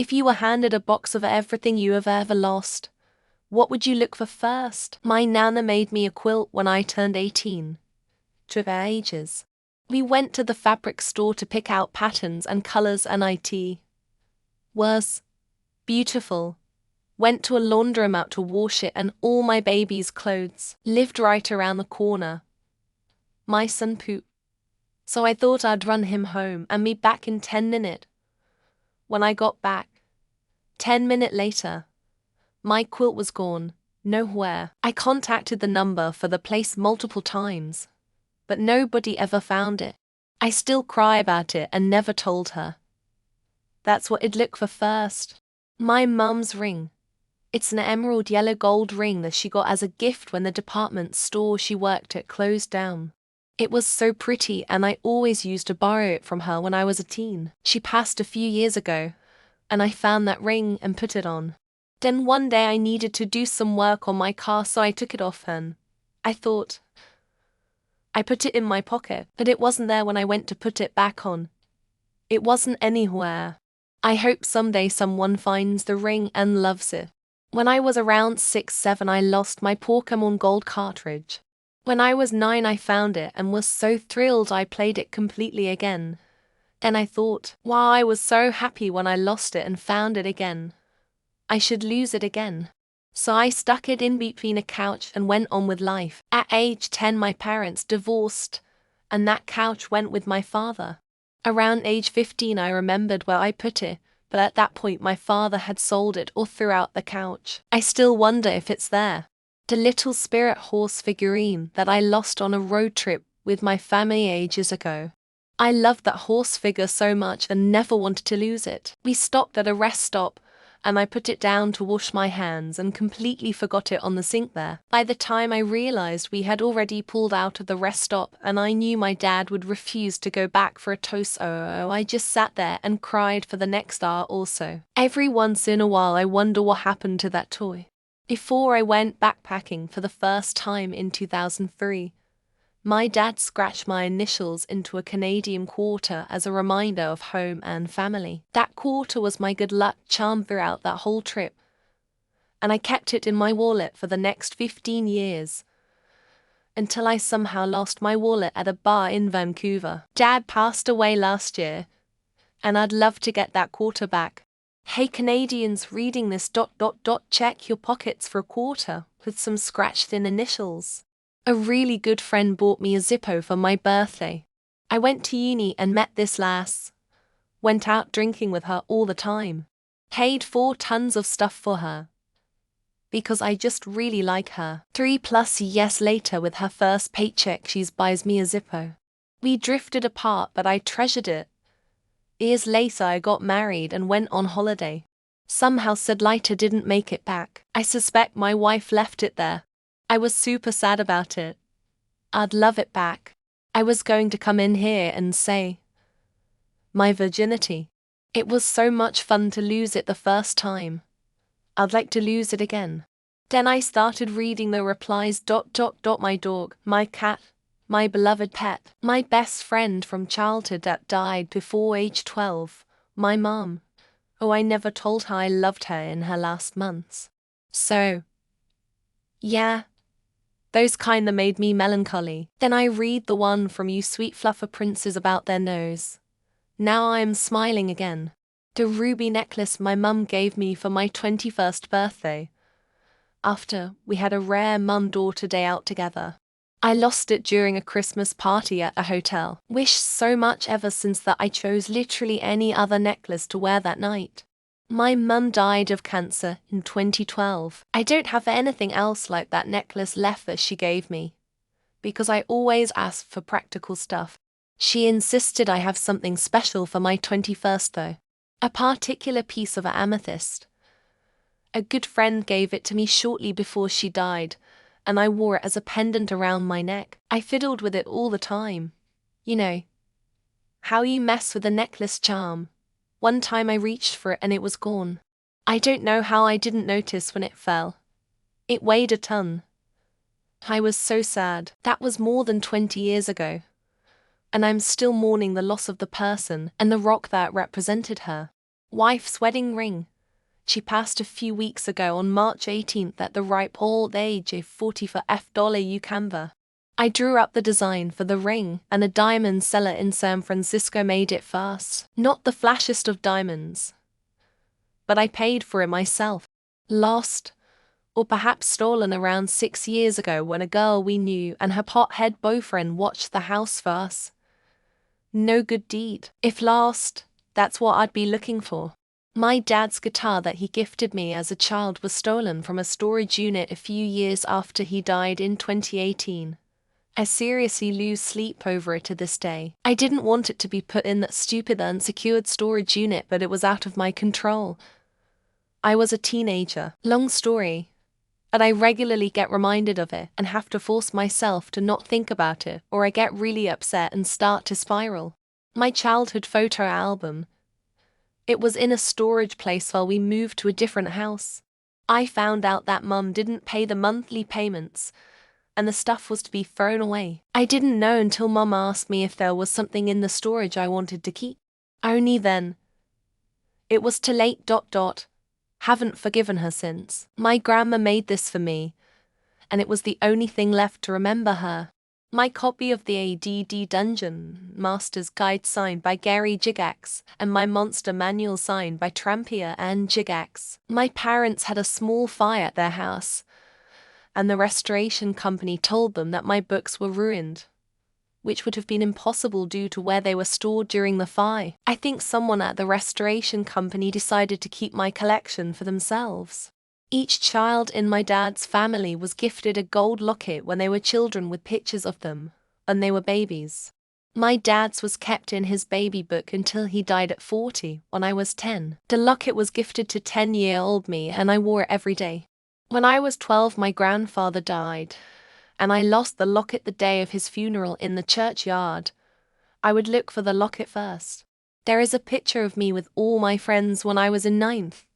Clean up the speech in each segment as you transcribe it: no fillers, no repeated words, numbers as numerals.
If you were handed a box of everything you have ever lost, what would you look for first? My nana made me a quilt when I turned 18. Took ages. We went to the fabric store to pick out patterns and colors, and it was beautiful. Went to a laundromat to wash it, and all my baby's clothes lived right around the corner. My son pooped, so I thought I'd run him home and be back in 10 minutes. When I got back, 10 minutes later, my quilt was gone, nowhere. I contacted the number for the place multiple times, but nobody ever found it. I still cry about it and never told her. That's what I'd look for first. My mum's ring. It's an emerald yellow gold ring that she got as a gift when the department store she worked at closed down. It was so pretty, and I always used to borrow it from her when I was a teen. She passed a few years ago, and I found that ring and put it on. Then one day I needed to do some work on my car, so I took it off and I thought I put it in my pocket, but it wasn't there when I went to put it back on. It wasn't anywhere. I hope someday someone finds the ring and loves it. When I was around 6-7, I lost my Pokémon Gold cartridge. When I was 9, I found it and was so thrilled I played it completely again. Then I thought, wow, I was so happy when I lost it and found it again. I should lose it again. So I stuck it in between a couch and went on with life. At age 10, my parents divorced, and that couch went with my father. Around age 15, I remembered where I put it, but at that point my father had sold it or threw out the couch. I still wonder if it's there. The little spirit horse figurine that I lost on a road trip with my family ages ago. I loved that horse figure so much and never wanted to lose it. We stopped at a rest stop, and I put it down to wash my hands and completely forgot it on the sink there. By the time I realized, we had already pulled out of the rest stop, and I knew my dad would refuse to go back for a toast. So I just sat there and cried for the next hour also. Every once in a while I wonder what happened to that toy. Before I went backpacking for the first time in 2003, my dad scratched my initials into a Canadian quarter as a reminder of home and family. That quarter was my good luck charm throughout that whole trip, and I kept it in my wallet for the next 15 years, until I somehow lost my wallet at a bar in Vancouver. Dad passed away last year, and I'd love to get that quarter back. Hey Canadians reading this ... check your pockets for a quarter with some scratched-in initials. A really good friend bought me a Zippo for my birthday. I went to uni and met this lass. Went out drinking with her all the time. Paid 4 tons of stuff for her, because I just really like her. 3+ years later, with her first paycheck, she buys me a Zippo. We drifted apart, but I treasured it. Years later I got married and went on holiday. Somehow said lighter didn't make it back. I suspect my wife left it there. I was super sad about it. I'd love it back. I was going to come in here and say my virginity. It was so much fun to lose it the first time. I'd like to lose it again. Then I started reading the replies. My dog, my cat, my beloved pet, my best friend from childhood that died before age 12, my mom. Oh, I never told her I loved her in her last months. So, yeah, those kinda made me melancholy. Then I read the one from you sweet fluffer princes about their nose. Now I am smiling again. The ruby necklace my mum gave me for my 21st birthday, after we had a rare mum-daughter day out together. I lost it during a Christmas party at a hotel. Wished so much ever since that I chose literally any other necklace to wear that night. My mum died of cancer in 2012. I don't have anything else like that necklace left that she gave me, because I always asked for practical stuff. She insisted I have something special for my 21st though. A particular piece of amethyst. A good friend gave it to me shortly before she died, and I wore it as a pendant around my neck. I fiddled with it all the time. You know how you mess with a necklace charm. One time I reached for it and it was gone. I don't know how I didn't notice when it fell. It weighed a ton. I was so sad. That was more than 20 years ago. And I'm still mourning the loss of the person and the rock that represented her. Wife's wedding ring. She passed a few weeks ago on March 18th at the ripe old age of 40 for $40 Canva. I drew up the design for the ring, and a diamond seller in San Francisco made it fast. Not the flashiest of diamonds, but I paid for it myself. Lost, or perhaps stolen around 6 years ago when a girl we knew and her pothead boyfriend watched the house for us. No good deed. If lost, that's what I'd be looking for. My dad's guitar that he gifted me as a child was stolen from a storage unit a few years after he died in 2018. I seriously lose sleep over it to this day. I didn't want it to be put in that stupid unsecured storage unit, but it was out of my control. I was a teenager. Long story. But I regularly get reminded of it and have to force myself to not think about it, or I get really upset and start to spiral. My childhood photo album. It was in a storage place while we moved to a different house. I found out that Mum didn't pay the monthly payments, and the stuff was to be thrown away. I didn't know until Mum asked me if there was something in the storage I wanted to keep. Only then. It was too late. Haven't forgiven her since. My grandma made this for me, and it was the only thing left to remember her. My copy of the ADD Dungeon Master's Guide signed by Gary Gygax, and my Monster Manual signed by Trampier and Gygax. My parents had a small fire at their house, and the restoration company told them that my books were ruined, which would have been impossible due to where they were stored during the fire. I think someone at the restoration company decided to keep my collection for themselves. Each child in my dad's family was gifted a gold locket when they were children with pictures of them, and they were babies. My dad's was kept in his baby book until he died at 40, when I was 10. The locket was gifted to 10-year-old me, and I wore it every day. When I was 12, my grandfather died, and I lost the locket the day of his funeral in the churchyard. I would look for the locket first. There is a picture of me with all my friends when I was in 9th.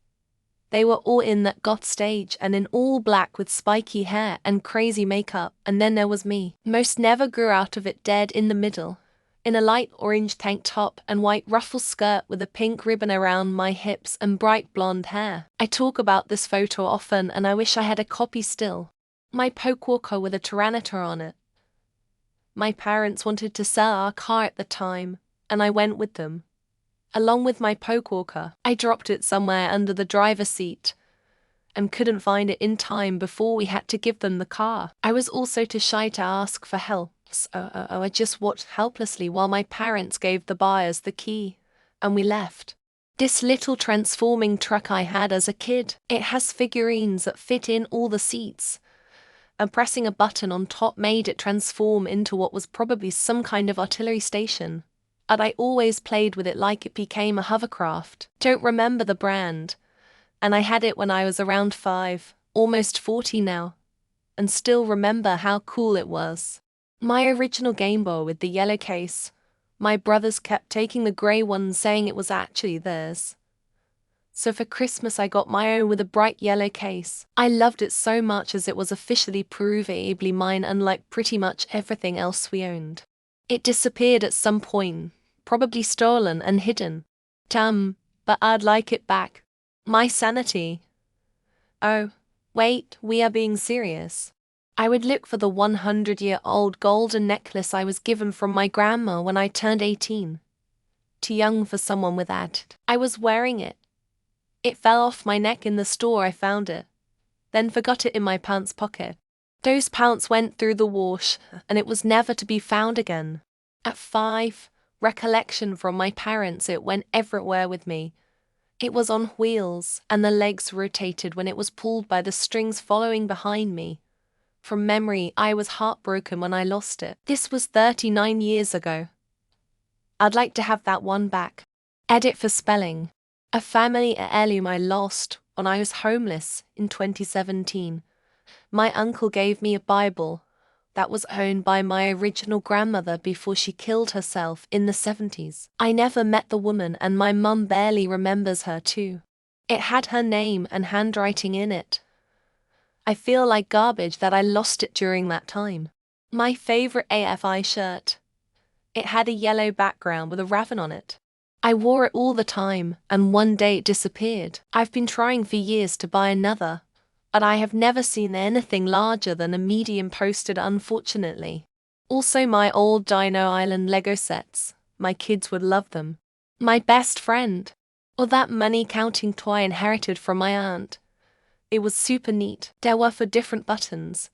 They were all in that goth stage and in all black with spiky hair and crazy makeup, and then there was me. Most never grew out of it, dead in the middle, in a light orange tank top and white ruffle skirt with a pink ribbon around my hips and bright blonde hair. I talk about this photo often, and I wish I had a copy still. My poke walker with a Tyranitar on it. My parents wanted to sell our car at the time, and I went with them. Along with my poke walker, I dropped it somewhere under the driver's seat and couldn't find it in time before we had to give them the car. I was also too shy to ask for help, so I just watched helplessly while my parents gave the buyers the key, and we left. This little transforming truck I had as a kid, it has figurines that fit in all the seats, and pressing a button on top made it transform into what was probably some kind of artillery station. And I always played with it like it became a hovercraft. Don't remember the brand, and I had it when I was around 5, almost 40 now, and still remember how cool it was. My original Game Boy with the yellow case, my brothers kept taking the grey one, saying it was actually theirs. So for Christmas I got my own with a bright yellow case. I loved it so much as it was officially provably mine, unlike pretty much everything else we owned. It disappeared at some point, probably stolen and hidden. Damn, but I'd like it back. My sanity. Oh, wait, we are being serious. I would look for the 100-year-old golden necklace I was given from my grandma when I turned 18. Too young for someone with that. I was wearing it. It fell off my neck in the store. I found it, then forgot it in my pants pocket. Those pants went through the wash, and it was never to be found again. At 5, recollection from my parents, it went everywhere with me. It was on wheels, and the legs rotated when it was pulled by the strings following behind me. From memory, I was heartbroken when I lost it. This was 39 years ago. I'd like to have that one back. Edit for spelling. A family heirloom I lost when I was homeless in 2017. My uncle gave me a Bible that was owned by my original grandmother before she killed herself in the 70s. I never met the woman, and my mum barely remembers her too. It had her name and handwriting in it. I feel like garbage that I lost it during that time. My favorite AFI shirt. It had a yellow background with a raven on it. I wore it all the time, and one day it disappeared. I've been trying for years to buy another, but I have never seen anything larger than a medium posted, unfortunately. Also my old Dino Island Lego sets. My kids would love them. My best friend. Or that money counting toy inherited from my aunt. It was super neat. There were 4 different buttons,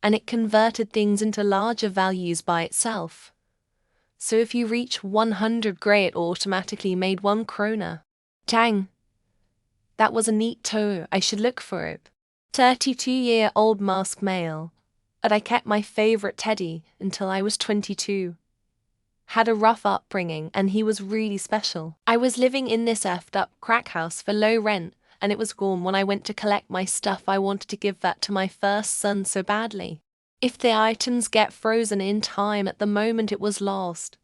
and it converted things into larger values by itself. So if you reach 100 gray, it automatically made 1 krona. Dang. That was a neat toy, I should look for it. 32-year-old masked male. But I kept my favorite teddy until I was 22. Had a rough upbringing and he was really special. I was living in this effed up crack house for low rent, and it was gone when I went to collect my stuff. I wanted to give that to my first son so badly. If the items get frozen in time at the moment it was lost,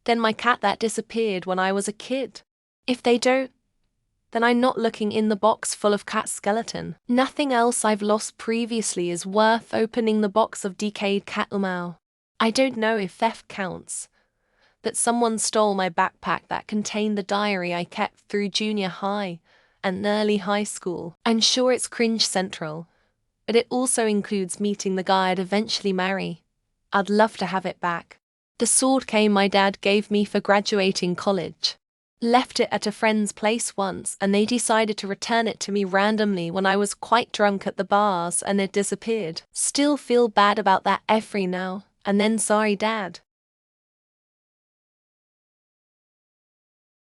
then my cat that disappeared when I was a kid. If they don't, then I'm not looking in the box full of cat skeleton. Nothing else I've lost previously is worth opening the box of decayed cat umau. I don't know if theft counts, but someone stole my backpack that contained the diary I kept through junior high and early high school. I'm sure it's cringe central, but it also includes meeting the guy I'd eventually marry. I'd love to have it back. The sword cane my dad gave me for graduating college. Left it at a friend's place once and they decided to return it to me randomly when I was quite drunk at the bars and it disappeared. Still feel bad about that every now and then. Sorry, Dad.